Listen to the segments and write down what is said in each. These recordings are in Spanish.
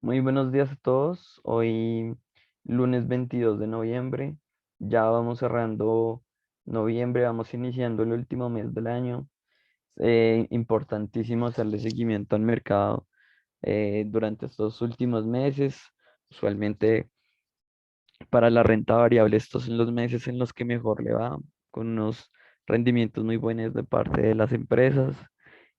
Muy buenos días a todos. Hoy, lunes 22 de noviembre, ya vamos cerrando noviembre, vamos iniciando el último mes del año. Importantísimo hacerle seguimiento al mercado durante estos últimos meses. Usualmente para la renta variable, estos son los meses en los que mejor le va, con unos rendimientos muy buenos de parte de las empresas.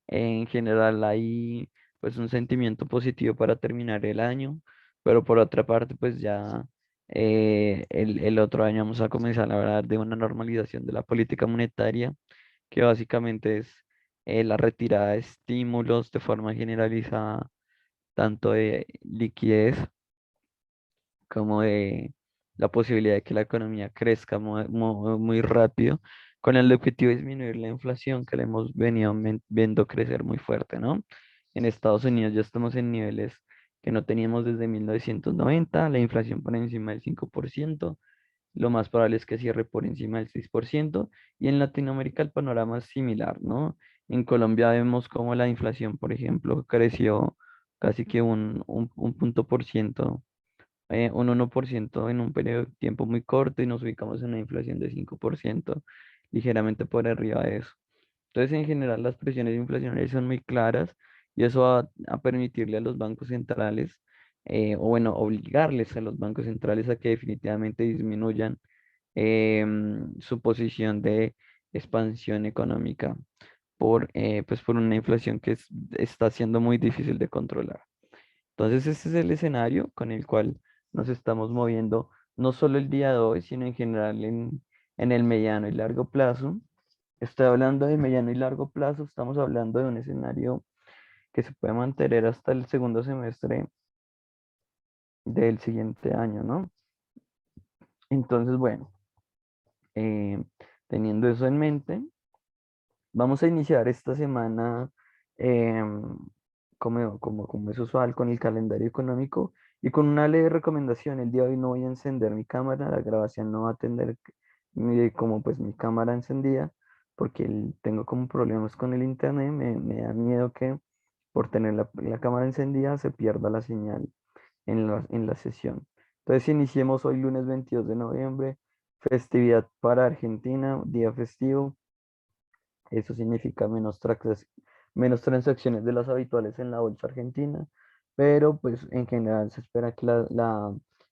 En general hay pues un sentimiento positivo para terminar el año, pero por otra parte pues ya el otro año vamos a comenzar a hablar de una normalización de la política monetaria, que básicamente es la retirada de estímulos de forma generalizada, tanto de liquidez como de la posibilidad de que la economía crezca muy rápido, con el objetivo de disminuir la inflación que le hemos venido viendo crecer muy fuerte, ¿no? En Estados Unidos ya estamos en niveles que no teníamos desde 1990, la inflación por encima del 5%, lo más probable es que cierre por encima del 6%, y en Latinoamérica el panorama es similar, ¿no? En Colombia vemos como la inflación, por ejemplo, creció casi que un punto por ciento, un 1% en un periodo de tiempo muy corto, y nos ubicamos en una inflación de 5%, ligeramente por arriba de eso. Entonces, en general, las presiones inflacionarias son muy claras, y eso va a permitirle a los bancos centrales, o bueno, obligarles a los bancos centrales a que definitivamente disminuyan su posición de expansión económica pues por una inflación que está siendo muy difícil de controlar. Entonces, este es el escenario con el cual nos estamos moviendo, no solo el día de hoy, sino en general en el mediano y largo plazo. Estoy hablando de mediano y largo plazo, estamos hablando de un escenario que se puede mantener hasta el segundo semestre del siguiente año, ¿no? Entonces, bueno, eh, teniendo eso en mente, vamos a iniciar esta semana, em, como es usual, con el calendario económico y con una leve recomendación. El día de hoy no voy a encender mi cámara, la grabación no va a tener como pues mi cámara encendida, porque tengo como problemas con el internet. Me da miedo que por tener la cámara encendida se pierda la señal en la sesión. Entonces iniciemos hoy, lunes 22 de noviembre, festividad para Argentina, día festivo. Eso significa menos transacciones de las habituales en la bolsa argentina, pero pues en general se espera que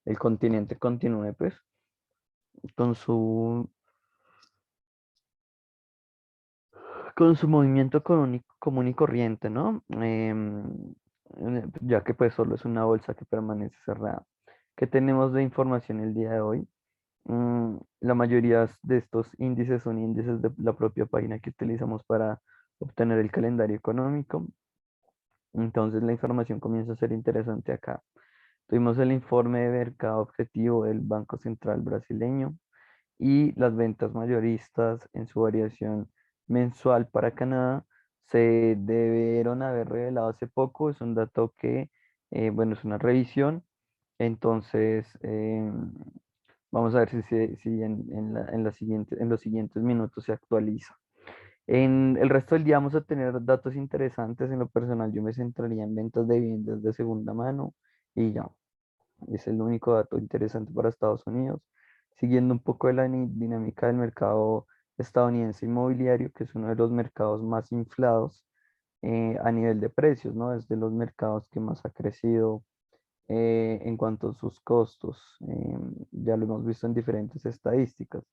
el continente continúe pues con su movimiento común y corriente, ¿no? Ya que pues solo es una bolsa que permanece cerrada. ¿Qué tenemos de información el día de hoy? La mayoría de estos índices son índices de la propia página que utilizamos para obtener el calendario económico. Entonces la información comienza a ser interesante acá. Tuvimos el informe de mercado objetivo del Banco Central brasileño y las ventas mayoristas en su variación mensual para Canadá se debieron haber revelado hace poco. Es un dato que, bueno, es una revisión. Entonces, vamos a ver si en los siguientes minutos se actualiza. En el resto del día vamos a tener datos interesantes. En lo personal, yo me centraría en ventas de viviendas de segunda mano y ya. Es el único dato interesante para Estados Unidos. Siguiendo un poco de la dinámica del mercado estadounidense inmobiliario, que es uno de los mercados más inflados a nivel de precios, ¿no? Es de los mercados que más ha crecido en cuanto a sus costos. Ya lo hemos visto en diferentes estadísticas.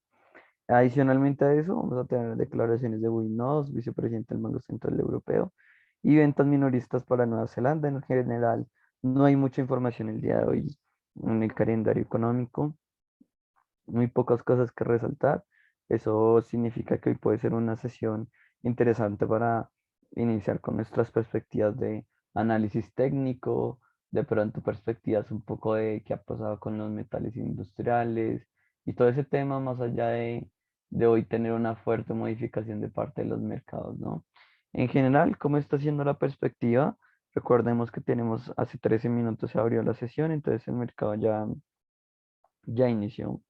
Adicionalmente a eso, vamos a tener declaraciones de Muñoz, vicepresidente del Banco Central Europeo, y ventas minoristas para Nueva Zelanda. En general, no hay mucha información el día de hoy en el calendario económico, muy pocas cosas que resaltar. Eso significa que hoy puede ser una sesión interesante para iniciar con nuestras perspectivas de análisis técnico, de pronto perspectivas un poco de qué ha pasado con los metales industriales y todo ese tema, más allá de hoy tener una fuerte modificación de parte de los mercados, ¿no? En general, ¿cómo está siendo la perspectiva? Recordemos que tenemos hace 13 minutos se abrió la sesión, entonces el mercado ya inició.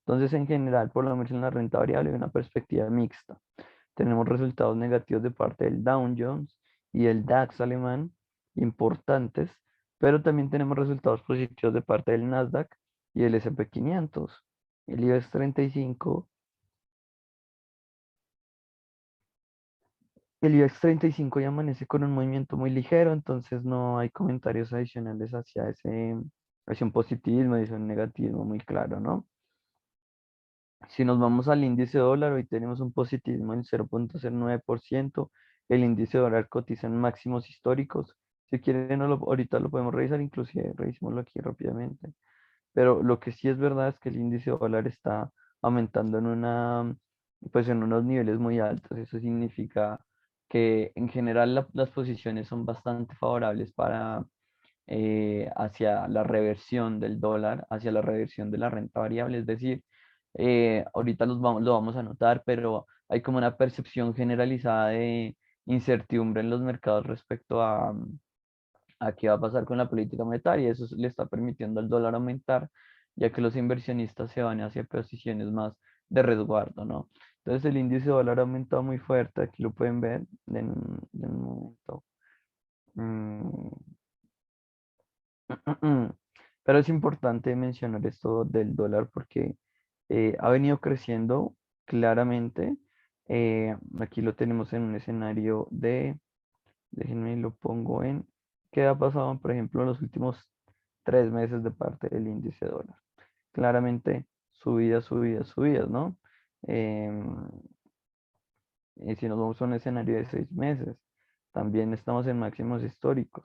Entonces, en general, por lo menos en la renta variable, hay una perspectiva mixta. Tenemos resultados negativos de parte del Dow Jones y el DAX alemán, importantes, pero también tenemos resultados positivos de parte del Nasdaq y el S&P 500. El IBEX 35, el IBEX 35 ya amanece con un movimiento muy ligero, entonces no hay comentarios adicionales hacia un positivismo, hacia un negativismo muy claro, ¿no? Si nos vamos al índice dólar, hoy tenemos un positivismo en 0,09%. El índice dólar cotiza en máximos históricos. Si quieren, ahorita lo podemos revisar, inclusive revisémoslo aquí rápidamente. Pero lo que sí es verdad es que el índice dólar está aumentando pues en unos niveles muy altos. Eso significa que en general las posiciones son bastante favorables hacia la reversión del dólar, hacia la reversión de la renta variable. Es decir, ahorita lo vamos a notar, pero hay como una percepción generalizada de incertidumbre en los mercados respecto a qué va a pasar con la política monetaria. Eso le está permitiendo al dólar aumentar, ya que los inversionistas se van hacia posiciones más de resguardo, ¿no? Entonces el índice dólar ha aumentado muy fuerte, aquí lo pueden ver en un momento. Mm, Pero es importante mencionar esto del dólar porque ha venido creciendo claramente. Aquí lo tenemos en un escenario déjenme lo pongo qué ha pasado, por ejemplo, en los últimos 3 meses de parte del índice dólar. Claramente subidas, subidas, subidas, ¿no? Em, y si nos vamos a un escenario de 6 meses, también estamos en máximos históricos.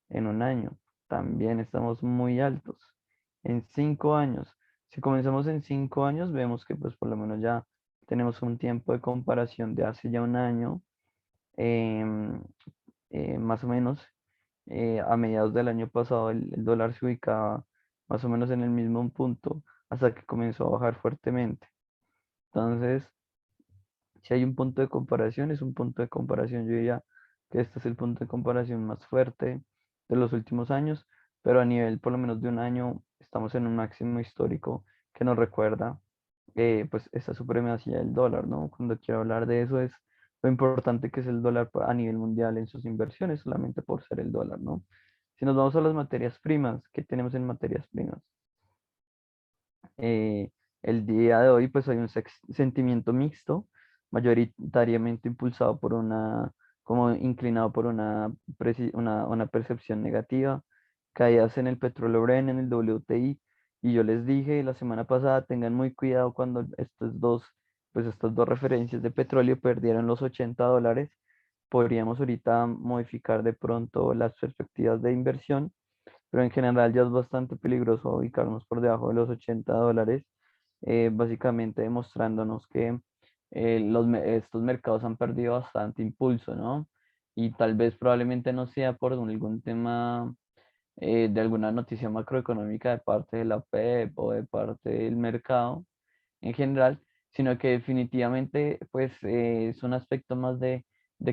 En un año, también estamos muy altos. En 5 años, si comenzamos en 5 años, vemos que pues por lo menos ya tenemos un tiempo de comparación de hace ya un año, em, más o menos. A mediados del año pasado el dólar se ubicaba más o menos en el mismo punto hasta que comenzó a bajar fuertemente. Entonces, si hay un punto de comparación, es un punto de comparación. Yo diría que este es el punto de comparación más fuerte de los últimos años, pero a nivel por lo menos de un año estamos en un máximo histórico que nos recuerda pues esa supremacía del dólar, ¿no? Cuando quiero hablar de eso es lo importante que es el dólar a nivel mundial en sus inversiones, solamente por ser el dólar, ¿no? Si nos vamos a las materias primas, ¿qué tenemos en materias primas? Eh, el día de hoy pues hay un sentimiento mixto, mayoritariamente impulsado como inclinado por una percepción negativa, caídas en el petróleo Brent, en el WTI, y yo les dije la semana pasada, tengan muy cuidado cuando estas dos referencias de petróleo perdieran los $80, podríamos ahorita modificar de pronto las perspectivas de inversión, pero en general ya es bastante peligroso ubicarnos por debajo de los $80, básicamente demostrándonos que estos mercados han perdido bastante impulso, ¿no? Y tal vez probablemente no sea por algún tema de alguna noticia macroeconómica de parte de la FED o de parte del mercado en general, sino que definitivamente pues es un aspecto más de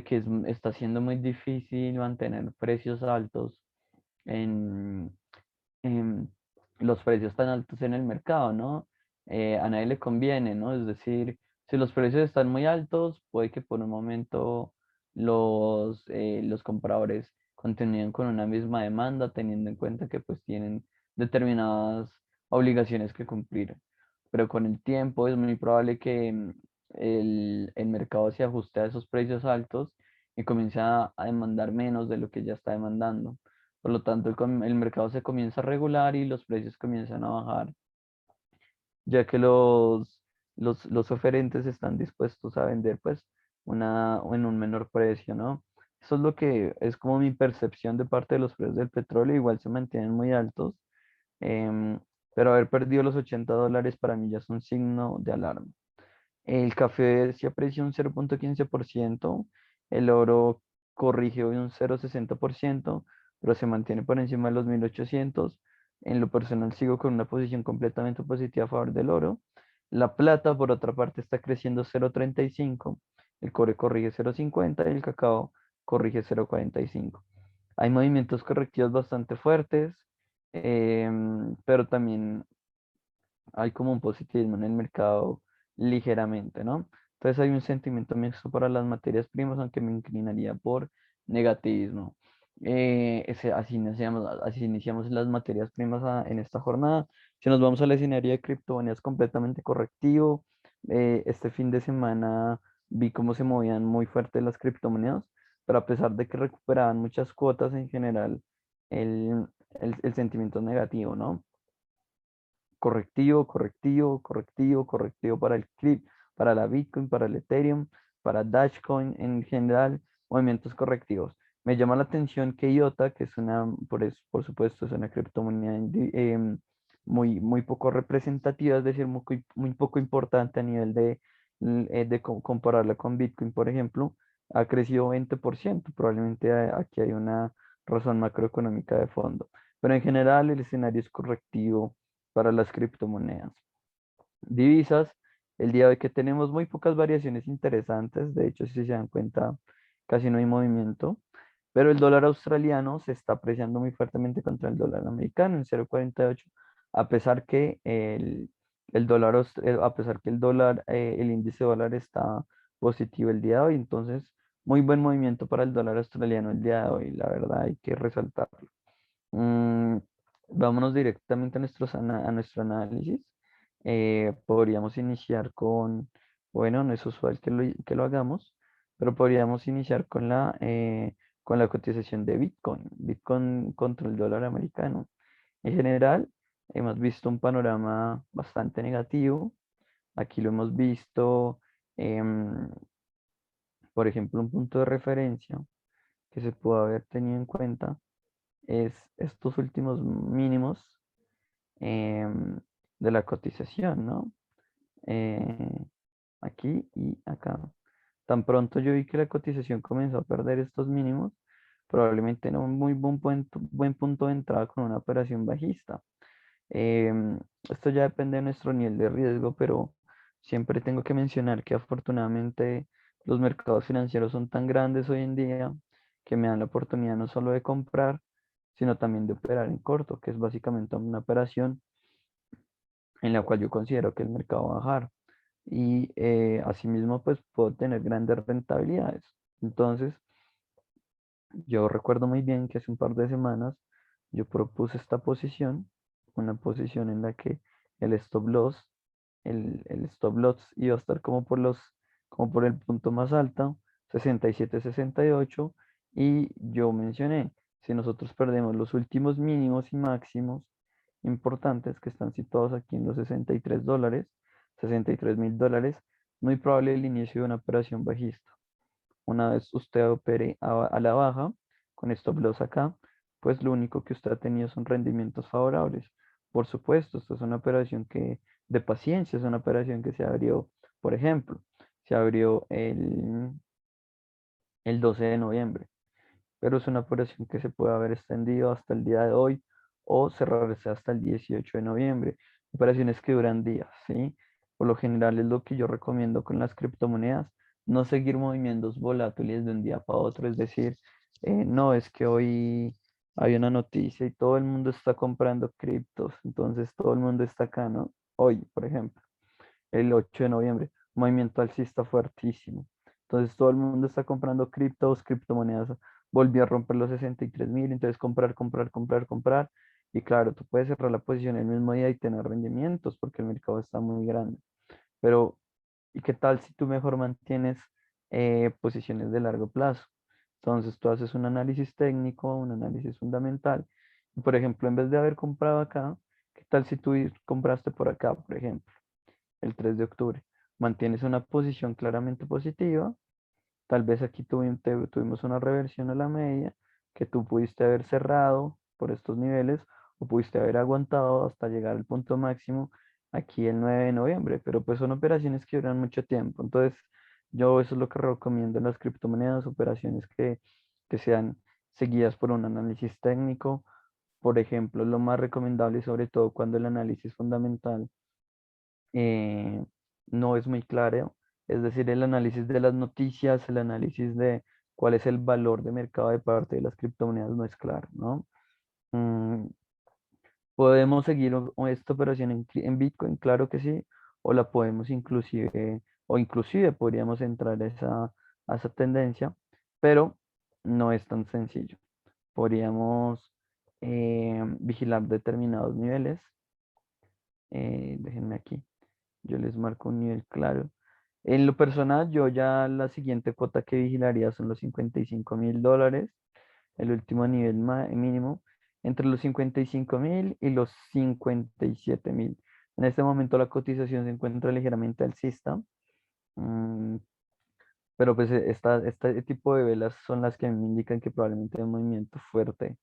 que está siendo muy difícil mantener precios altos en, en los precios tan altos en el mercado, ¿no? A nadie le conviene, ¿no? Es decir, si los precios están muy altos, puede que por un momento los compradores continúen con una misma demanda, teniendo en cuenta que pues tienen determinadas obligaciones que cumplir. Pero con el tiempo es muy probable que el mercado se ajuste a esos precios altos y comience a demandar menos de lo que ya está demandando. Por lo tanto, el mercado se comienza a regular y los precios comienzan a bajar, ya que los oferentes están dispuestos a vender pues en un menor precio, ¿no? Eso es lo que es como mi percepción de parte de los precios del petróleo. Igual se mantienen muy altos, em, pero haber perdido los $80 para mí ya es un signo de alarma. El café se aprecia un 0,15%, el oro corrige hoy un 0,60%, pero se mantiene por encima de los 1.800. En lo personal sigo con una posición completamente positiva a favor del oro. La plata, por otra parte, está creciendo 0,35, el cobre corrige 0,50 y el cacao corrige 0,45. Hay movimientos correctivos bastante fuertes, pero también hay como un positivismo en el mercado ligeramente, ¿no? Entonces hay un sentimiento mixto para las materias primas, aunque me inclinaría por negativismo. Así iniciamos las materias primas en esta jornada. Si nos vamos al escenario de criptomonedas completamente correctivo, este fin de semana vi cómo se movían muy fuerte las criptomonedas, pero a pesar de que recuperaban muchas cuotas en general, el, el sentimiento es negativo, ¿no? Correctivo, correctivo, correctivo, correctivo para el CRIP, para la Bitcoin, para el Ethereum, para Dashcoin en general, movimientos correctivos. Me llama la atención que IOTA, que es una, por supuesto, es una criptomoneda muy poco representativa, es decir, muy poco importante a nivel de compararla con Bitcoin, por ejemplo, ha crecido 20%. Probablemente aquí hay una razón macroeconómica de fondo. Pero en general el escenario es correctivo para las criptomonedas. Divisas, el día de hoy que tenemos muy pocas variaciones interesantes, de hecho, si se dan cuenta, casi no hay movimiento, pero el dólar australiano se está apreciando muy fuertemente contra el dólar americano en 0,48, a pesar que a pesar que el dólar, el índice dólar está positivo el día de hoy, entonces muy buen movimiento para el dólar australiano el día de hoy, la verdad hay que resaltarlo. Mm, vámonos directamente a a nuestro análisis. Podríamos iniciar con, bueno, no es usual que lo hagamos, pero podríamos iniciar con la cotización de Bitcoin, Bitcoin contra el dólar americano. En general, hemos visto un panorama bastante negativo. Aquí lo hemos visto, em, por ejemplo, un punto de referencia que se pudo haber tenido en cuenta es estos últimos mínimos em, de la cotización, ¿no? Eh, aquí y acá. Tan pronto yo vi que la cotización comenzó a perder estos mínimos, probablemente era un muy buen punto de entrada con una operación bajista. Esto ya depende de nuestro nivel de riesgo, pero siempre tengo que mencionar que afortunadamente los mercados financieros son tan grandes hoy en día que me dan la oportunidad no solo de comprar, sino también de operar en corto, que es básicamente una operación en la cual yo considero que el mercado va a bajar. Y asimismo, pues puedo tener grandes rentabilidades. Entonces, yo recuerdo muy bien que hace un par de semanas yo propuse esta posición, una posición en la que el stop loss, el stop loss iba a estar como por el punto más alto, 67-68, y yo mencioné, si nosotros perdemos los últimos mínimos y máximos importantes que están situados aquí en los $63, $63.000, muy probable el inicio de una operación bajista. Una vez usted opere a la baja, con stop loss acá, pues lo único que usted ha tenido son rendimientos favorables. Por supuesto, esta es una operación de paciencia, es una operación que se abrió, por ejemplo, se abrió el 12 de noviembre, pero es una operación que se puede haber extendido hasta el día de hoy o cerrarse hasta el 18 de noviembre. Operaciones que duran días, ¿sí? Por lo general es lo que yo recomiendo con las criptomonedas, no seguir movimientos volátiles de un día para otro, es decir, no es que hoy hay una noticia y todo el mundo está comprando criptos, entonces todo el mundo está acá, ¿no? Hoy, por ejemplo el 8 de noviembre, movimiento alcista fuertísimo. Entonces todo el mundo está comprando criptos, criptomonedas, volvió a romper los 63.000, entonces comprar, comprar, comprar, comprar. Y claro, tú puedes cerrar la posición el mismo día y tener rendimientos porque el mercado está muy grande. Pero, ¿y qué tal si tú mejor mantienes posiciones de largo plazo? Entonces tú haces un análisis técnico, un análisis fundamental. Y por ejemplo, en vez de haber comprado acá, ¿qué tal si tú compraste por acá, por ejemplo? El 3 de octubre. Mantienes una posición claramente positiva. Tal vez aquí tuvimos una reversión a la media que tú pudiste haber cerrado por estos niveles o pudiste haber aguantado hasta llegar al punto máximo aquí el 9 de noviembre, pero pues son operaciones que duran mucho tiempo. Entonces, yo eso es lo que recomiendo en las criptomonedas, operaciones que sean seguidas por un análisis técnico. Por ejemplo, lo más recomendable, sobre todo cuando el análisis fundamental eh, no es muy claro. Es decir, el análisis de las noticias, el análisis de cuál es el valor de mercado de parte de las criptomonedas no es claro, ¿no? Mm, ¿Podemos seguir esta operación en Bitcoin? Claro que sí, o la podemos inclusive, o inclusive podríamos entrar a esa tendencia, pero no es tan sencillo. podríamos vigilar determinados niveles. Déjenme aquí, yo les marco un nivel claro. En lo personal, yo ya la siguiente cuota que vigilaría son los $55.000, el último nivel mínimo, entre los 55.000 y los 57.000. En este momento la cotización se encuentra ligeramente alcista, mm, pero pues este tipo de velas son las que me indican que probablemente hay un movimiento fuerte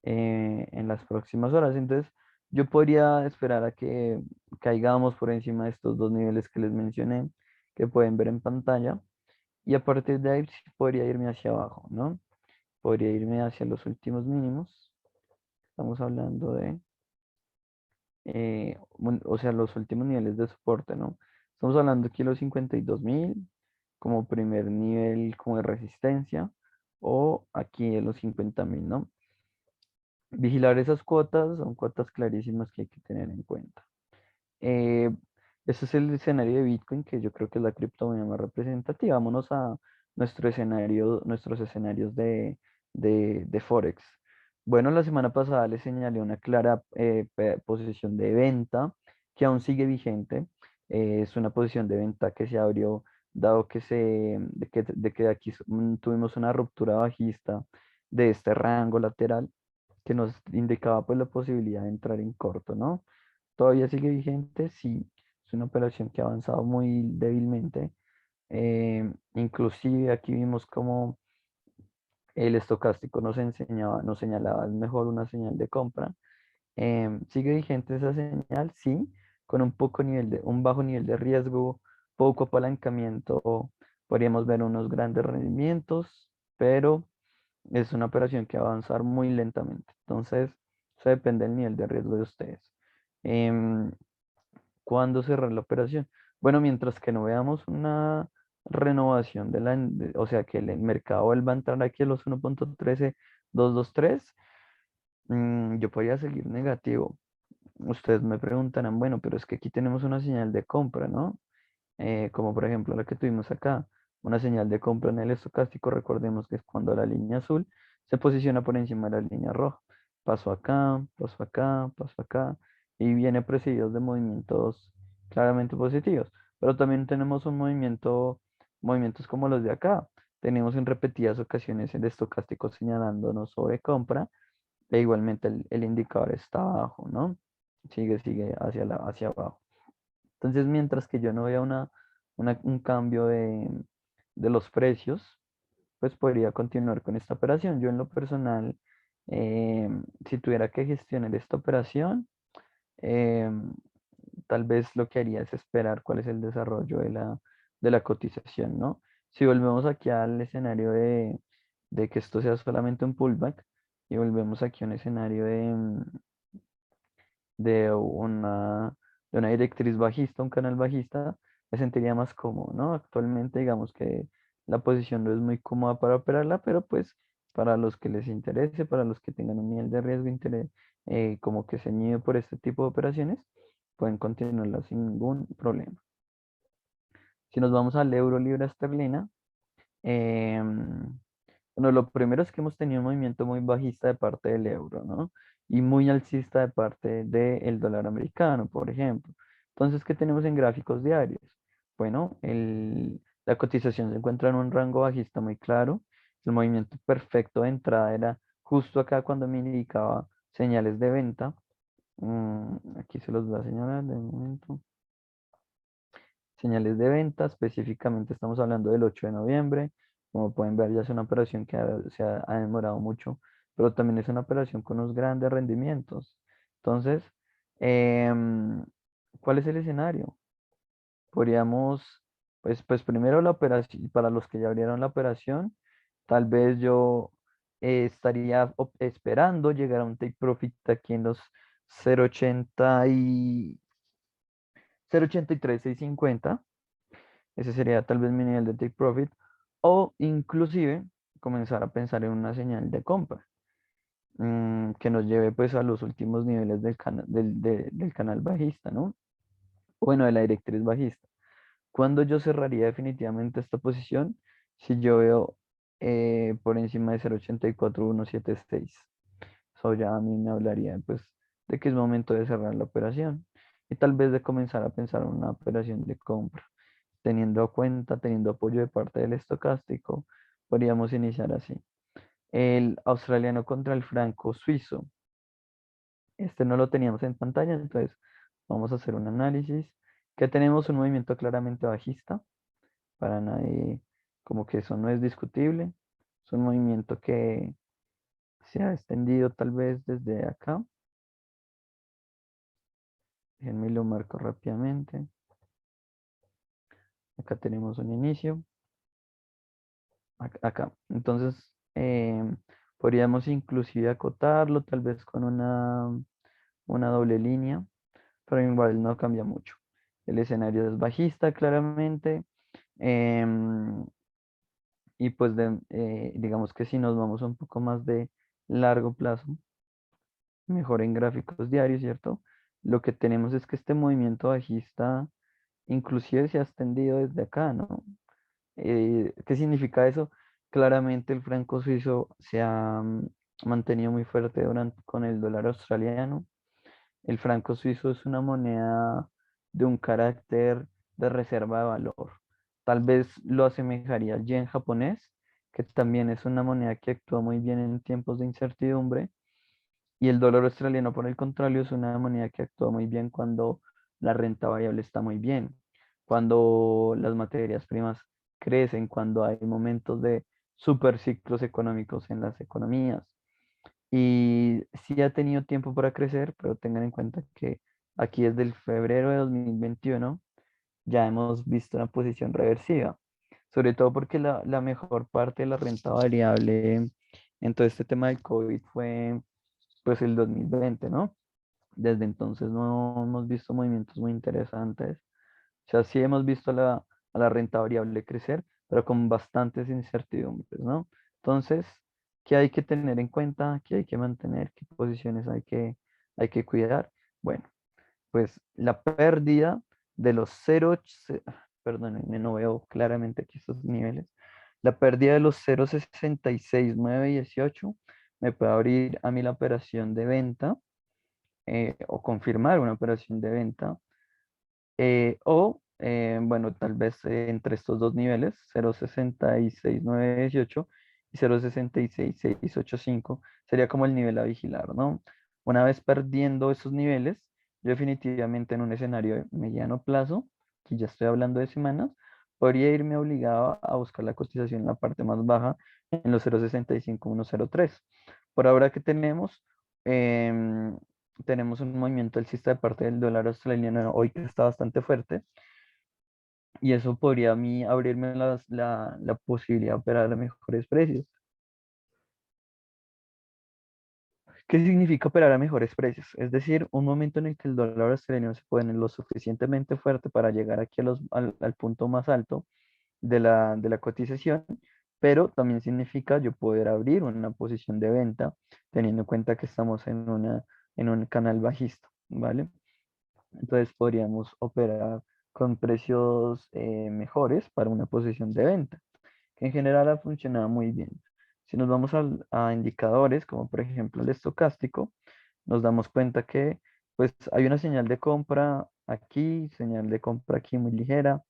en las próximas horas. Entonces, yo podría esperar a que caigamos por encima de estos dos niveles que les mencioné, que pueden ver en pantalla, y a partir de ahí sí podría irme hacia abajo, ¿no? Podría irme hacia los últimos mínimos. Estamos hablando de, o sea, los últimos niveles de soporte, ¿no? Estamos hablando aquí de los 52.000 como primer nivel como de resistencia, o aquí de los 50.000, ¿no? Vigilar esas cuotas son cuotas clarísimas que hay que tener en cuenta. Eh, Ese es el escenario de Bitcoin, que yo creo que es la criptomoneda más representativa. Vámonos a nuestros escenarios de Forex. Bueno, la semana pasada les señalé una clara posición de venta que aún sigue vigente. Es una posición de venta que se abrió dado que de que aquí tuvimos una ruptura bajista de este rango lateral que nos indicaba pues la posibilidad de entrar en corto, ¿no? Todavía sigue vigente, sí, es una operación que ha avanzado muy débilmente. Inclusive aquí vimos como el estocástico nos señalaba es mejor una señal de compra. Sigue vigente esa señal, sí, con un bajo nivel de riesgo, poco apalancamiento, podríamos ver unos grandes rendimientos, pero es una operación que va a avanzar muy lentamente. Entonces, eso depende del nivel de riesgo de ustedes. Em, ¿Cuándo cerrar la operación? Bueno, mientras que no veamos una renovación o sea, que el mercado vuelva a entrar aquí a los 1.13223, yo podría seguir negativo. Ustedes me preguntarán, bueno, pero es que aquí tenemos una señal de compra, ¿no? Como por ejemplo la que tuvimos acá, una señal de compra en el estocástico, recordemos que es cuando la línea azul se posiciona por encima de la línea roja. Paso acá, paso acá, paso acá, y viene precedidos de movimientos claramente positivos. Pero también tenemos movimientos como los de acá. Tenemos en repetidas ocasiones el estocástico señalándonos sobre compra, e igualmente el indicador está abajo, ¿no? Sigue hacia abajo. Entonces, mientras que yo no vea un cambio de los precios, pues podría continuar con esta operación. Yo en lo personal, si tuviera que gestionar esta operación, eh, tal vez lo que haría es esperar cuál es el desarrollo de la cotización, ¿no? Si volvemos aquí al escenario de que esto sea solamente un pullback y volvemos aquí a un escenario de una, de una directriz bajista, un canal bajista, me sentiría más cómodo, ¿no? Actualmente digamos que la posición no es muy cómoda para operarla, pero pues para los que les interese, para los que tengan un nivel de riesgo como que se mide por este tipo de operaciones, pueden continuarla sin ningún problema. Si nos vamos al euro libra esterlina, bueno, lo primero es que hemos tenido un movimiento muy bajista de parte del euro, ¿no? Y muy alcista de parte del dólar americano, por ejemplo. Entonces, ¿qué tenemos en gráficos diarios? Bueno, la cotización se encuentra en un rango bajista muy claro. El movimiento perfecto de entrada era justo acá cuando me indicaba señales de venta. Aquí se los voy a señalar de momento. Señales de venta, específicamente estamos hablando del 8 de noviembre. Como pueden ver, ya es una operación que ha demorado mucho, pero también es una operación con unos grandes rendimientos. Entonces, em, ¿cuál es el escenario? Podríamos, pues primero la operación, para los que ya abrieron la operación, tal vez yo estaría esperando llegar a un take profit aquí en los 0.80 y 0.83650. Ese sería tal vez mi nivel de take profit. O inclusive comenzar a pensar en una señal de compra, que nos lleve pues a los últimos niveles del canal bajista, ¿no? Bueno, de la directriz bajista. ¿Cuándo yo cerraría definitivamente esta posición? Si yo veo por encima de 0,84176. Eso ya a mí me hablaría pues de que es momento de cerrar la operación y tal vez de comenzar a pensar en una operación de compra. Teniendo cuenta, teniendo apoyo de parte del estocástico, podríamos iniciar así. El australiano contra el franco suizo. Este no lo teníamos en pantalla, entonces vamos a hacer un análisis. Que tenemos un movimiento claramente bajista, para nadie, como que eso no es discutible. Es un movimiento que se ha extendido tal vez desde acá. Déjenme lo marco rápidamente. Acá tenemos un inicio. Acá. Entonces, podríamos inclusive acotarlo tal vez con una doble línea, pero igual no cambia mucho. El escenario es bajista claramente. em, y pues digamos que si nos vamos a un poco más de largo plazo, mejor en gráficos diarios, ¿cierto? Lo que tenemos es que este movimiento bajista inclusive se ha extendido desde acá, ¿no? ¿Qué significa eso? Claramente el franco suizo se ha mantenido muy fuerte con el dólar australiano. El franco suizo es una moneda de un carácter de reserva de valor. Tal vez lo asemejaría al yen japonés, que también es una moneda que actúa muy bien en tiempos de incertidumbre. Y el dólar australiano, por el contrario, es una moneda que actúa muy bien cuando la renta variable está muy bien, cuando las materias primas crecen, cuando hay momentos de superciclos económicos en las economías. Y sí ha tenido tiempo para crecer, pero tengan en cuenta que aquí desde el febrero de 2021 ya hemos visto una posición reversiva, sobre todo porque la mejor parte de la renta variable en todo este tema del COVID fue pues el 2020, ¿no? Desde entonces no hemos visto movimientos muy interesantes. O sea, sí hemos visto a la renta variable crecer, pero con bastantes incertidumbres, ¿no? Entonces, ¿qué hay que tener en cuenta? ¿Qué hay que mantener? ¿Qué posiciones hay que cuidar? Bueno, pues la pérdida de los 0, perdónenme, no veo claramente aquí estos niveles. La pérdida de los 0,66918 me puede abrir a mí la operación de venta o confirmar una operación de venta bueno, tal vez entre estos dos niveles, 0,66918 y 0,66685, sería como el nivel a vigilar, ¿no? Una vez perdiendo esos niveles, yo definitivamente en un escenario de mediano plazo, que ya estoy hablando de semanas, podría irme obligado a buscar la cotización en la parte más baja, en los 0,65103. Por ahora que tenemos, em, tenemos un movimiento alcista de parte del dólar australiano hoy que está bastante fuerte y eso podría a mí abrirme la posibilidad de operar a mejores precios. ¿Qué significa operar a mejores precios? Es decir, un momento en el que el dólar australiano se pone lo suficientemente fuerte para llegar aquí al punto más alto de la cotización, pero también significa yo poder abrir una posición de venta teniendo en cuenta que estamos en un canal bajista, ¿vale? Entonces podríamos operar con precios mejores para una posición de venta, que en general ha funcionado muy bien. Si nos vamos a indicadores, como por ejemplo el estocástico, nos damos cuenta que pues hay una señal de compra aquí, señal de compra aquí muy ligera.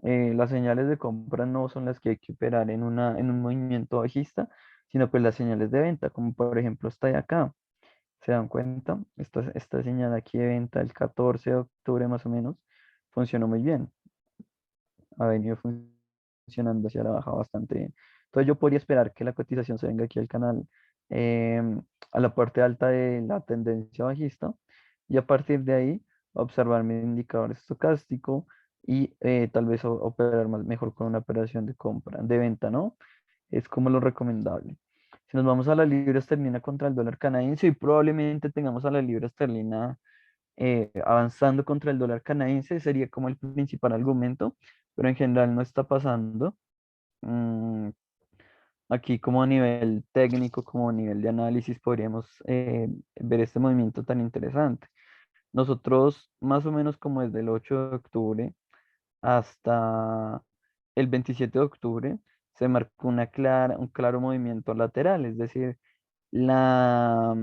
Las señales de compra no son las que hay que operar en un movimiento bajista, sino pues las señales de venta, como por ejemplo esta de acá. ¿Se dan cuenta? Esta señal aquí de venta el 14 de octubre más o menos funcionó muy bien. Ha venido funcionando hacia la baja bastante bien. Entonces yo podría esperar que la cotización se venga aquí al canal a la parte alta de la tendencia bajista y a partir de ahí observar mi indicador estocástico y tal vez operar mejor con una operación de compra, de venta, ¿no? Es como lo recomendable. Si nos vamos a la libra esterlina contra el dólar canadiense, y probablemente tengamos a la libra esterlina avanzando contra el dólar canadiense, sería como el principal argumento, pero en general no está pasando. Mm, Aquí como a nivel técnico, como a nivel de análisis, podríamos ver este movimiento tan interesante. Nosotros, más o menos como desde el 8 de octubre hasta el 27 de octubre, se marcó un claro movimiento lateral, es decir, la,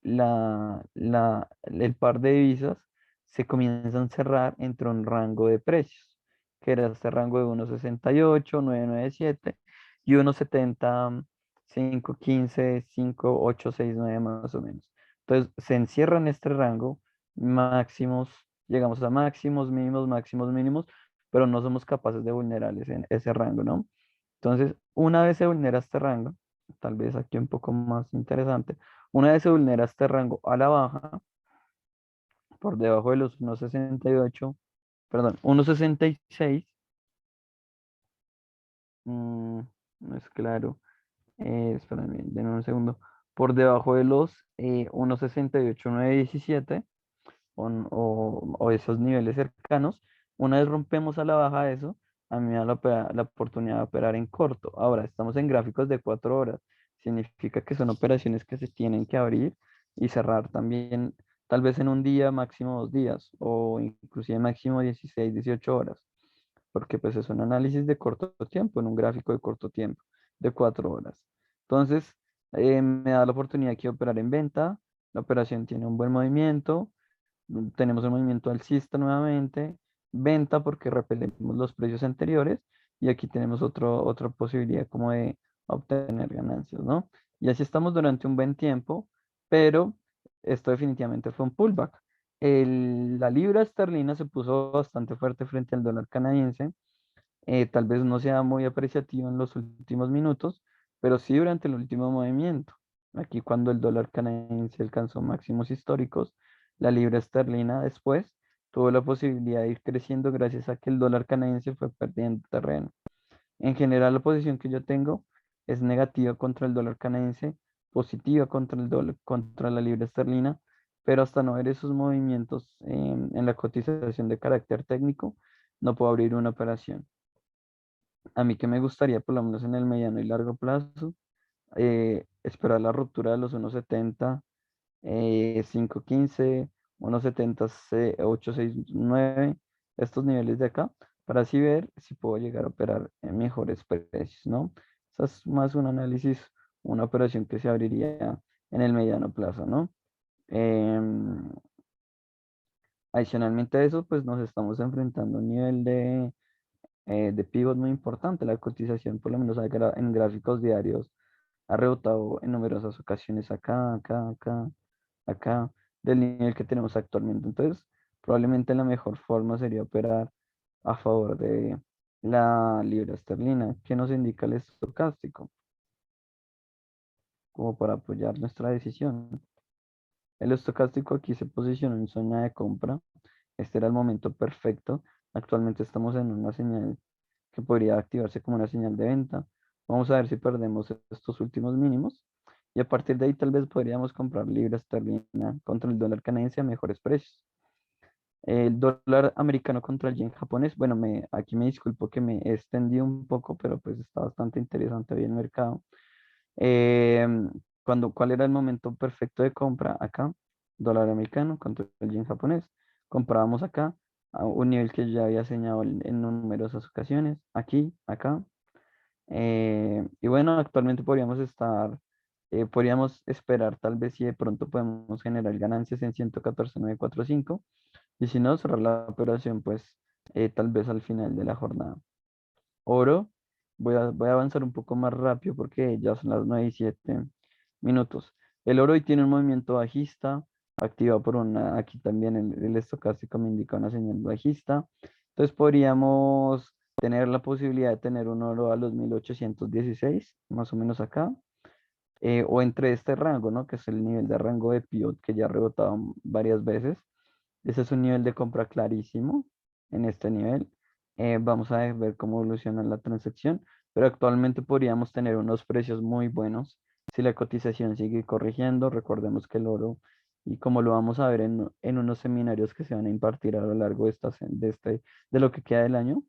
el par de divisas se comienzan a cerrar entre un rango de precios, que era este rango de 1,68, 997 y 1,70, 5,15, 5,869 más o menos. Entonces se encierra en este rango, máximos, llegamos a máximos, mínimos, máximos, mínimos, pero no somos capaces de vulnerar ese rango, ¿no? Entonces, una vez se vulnera este rango, tal vez aquí un poco más interesante, una vez se vulnera este rango a la baja, por debajo de los 1,68, perdón, 1,66, no es claro, espérame, denme un segundo, por debajo de los 1,68,917 o esos niveles cercanos, una vez rompemos a la baja eso, a mí me da la oportunidad de operar en corto. Ahora, estamos en gráficos de 4 horas, significa que son operaciones que se tienen que abrir y cerrar también, tal vez en un día, máximo 2 días, o inclusive máximo 16 18 horas, porque pues es un análisis de corto tiempo, en un gráfico de corto tiempo, de 4 horas. Entonces, me da la oportunidad aquí de operar en venta, la operación tiene un buen movimiento, tenemos un movimiento alcista nuevamente, venta porque repelemos los precios anteriores y aquí tenemos otra posibilidad como de obtener ganancias, ¿no? Y así estamos durante un buen tiempo, pero esto definitivamente fue un pullback. La libra esterlina se puso bastante fuerte frente al dólar canadiense, tal vez no sea muy apreciativo en los últimos minutos, pero sí durante el último movimiento. Aquí cuando el dólar canadiense alcanzó máximos históricos, la libra esterlina después tuvo la posibilidad de ir creciendo gracias a que el dólar canadiense fue perdiendo terreno. En general, la posición que yo tengo es negativa contra el dólar canadiense, positiva contra el dólar, contra la libra esterlina, pero hasta no ver esos movimientos en la cotización de carácter técnico, no puedo abrir una operación. A mí que me gustaría, por lo menos en el mediano y largo plazo, esperar la ruptura de los 1,70, 5,15, 1,70, 8,69, estos niveles de acá, para así ver si puedo llegar a operar en mejores precios, ¿no? Esa es más un análisis, una operación que se abriría en el mediano plazo, ¿no? Em, Adicionalmente a eso, pues nos estamos enfrentando a un nivel de pivot muy importante. La cotización, por lo menos en gráficos diarios, ha rebotado en numerosas ocasiones acá, acá, acá, acá, del nivel que tenemos actualmente. Entonces, probablemente la mejor forma sería operar a favor de la libra esterlina, que nos indica el estocástico, como para apoyar nuestra decisión. El estocástico aquí se posicionó en zona de compra. Este era el momento perfecto. Actualmente estamos en una señal que podría activarse como una señal de venta. Vamos a ver si perdemos estos últimos mínimos. Y a partir de ahí tal vez podríamos comprar libra esterlina contra el dólar canadiense a mejores precios. El dólar americano contra el yen japonés. Bueno, aquí me disculpo que me extendí un poco, pero pues está bastante interesante hoy el mercado. Em, ¿Cuál era el momento perfecto de compra? Acá, dólar americano contra el yen japonés. Comprábamos acá a un nivel que ya había señalado en numerosas ocasiones, aquí, acá. Y bueno, actualmente podríamos esperar tal vez si de pronto podemos generar ganancias en 114,945 y si no, cerrar la operación pues tal vez al final de la jornada. Oro, voy a avanzar un poco más rápido porque ya son las 9:07 minutos. El oro hoy tiene un movimiento bajista, activado por aquí también el estocástico me indica una señal bajista. Entonces podríamos tener la posibilidad de tener un oro a los 1,816 más o menos acá, o entre este rango, ¿no? Que es el nivel de rango de pivot que ya ha rebotado varias veces. Ese es un nivel de compra clarísimo en este nivel. Vamos a ver cómo evoluciona la transacción, pero actualmente podríamos tener unos precios muy buenos si la cotización sigue corrigiendo. Recordemos que el oro, y como lo vamos a ver en unos seminarios que se van a impartir a lo largo de lo que queda del año,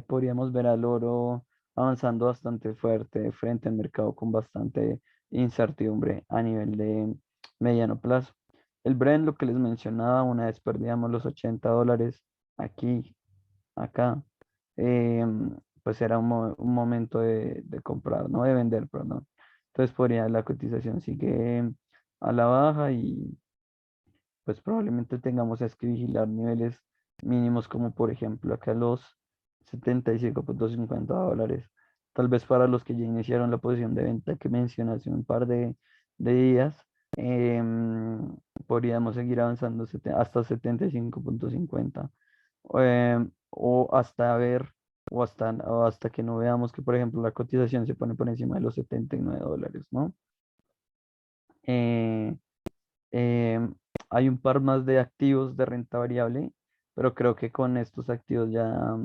podríamos ver al oro avanzando bastante fuerte frente al mercado con bastante incertidumbre a nivel de mediano plazo. El Brent, lo que les mencionaba, una vez perdíamos los $80 aquí, acá, pues era un momento de comprar, no de vender, perdón. Entonces podría la cotización sigue a la baja y pues probablemente tengamos es que vigilar niveles mínimos como por ejemplo acá los 75,50 dólares. Tal vez para los que ya iniciaron la posición de venta que mencioné hace un par de días, em, podríamos seguir avanzando hasta 75,50 o hasta ver o hasta que no veamos que por ejemplo la cotización se pone por encima de los 79 dólares, ¿no? Eh, Em, Hay un par más de activos de renta variable, pero creo que con estos activos ya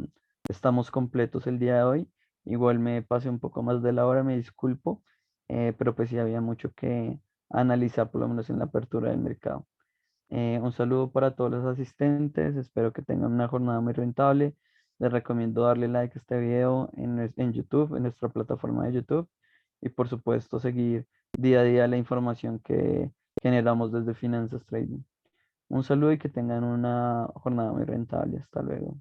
estamos completos el día de hoy. Igual me pasé un poco más de la hora, me disculpo, pero pues sí había mucho que analizar, por lo menos en la apertura del mercado. Un saludo para todos los asistentes, espero que tengan una jornada muy rentable. Les recomiendo darle like a este video en YouTube, en nuestra plataforma de YouTube, y por supuesto seguir día a día la información que generamos desde Finanzas Trading. Un saludo y que tengan una jornada muy rentable. Hasta luego.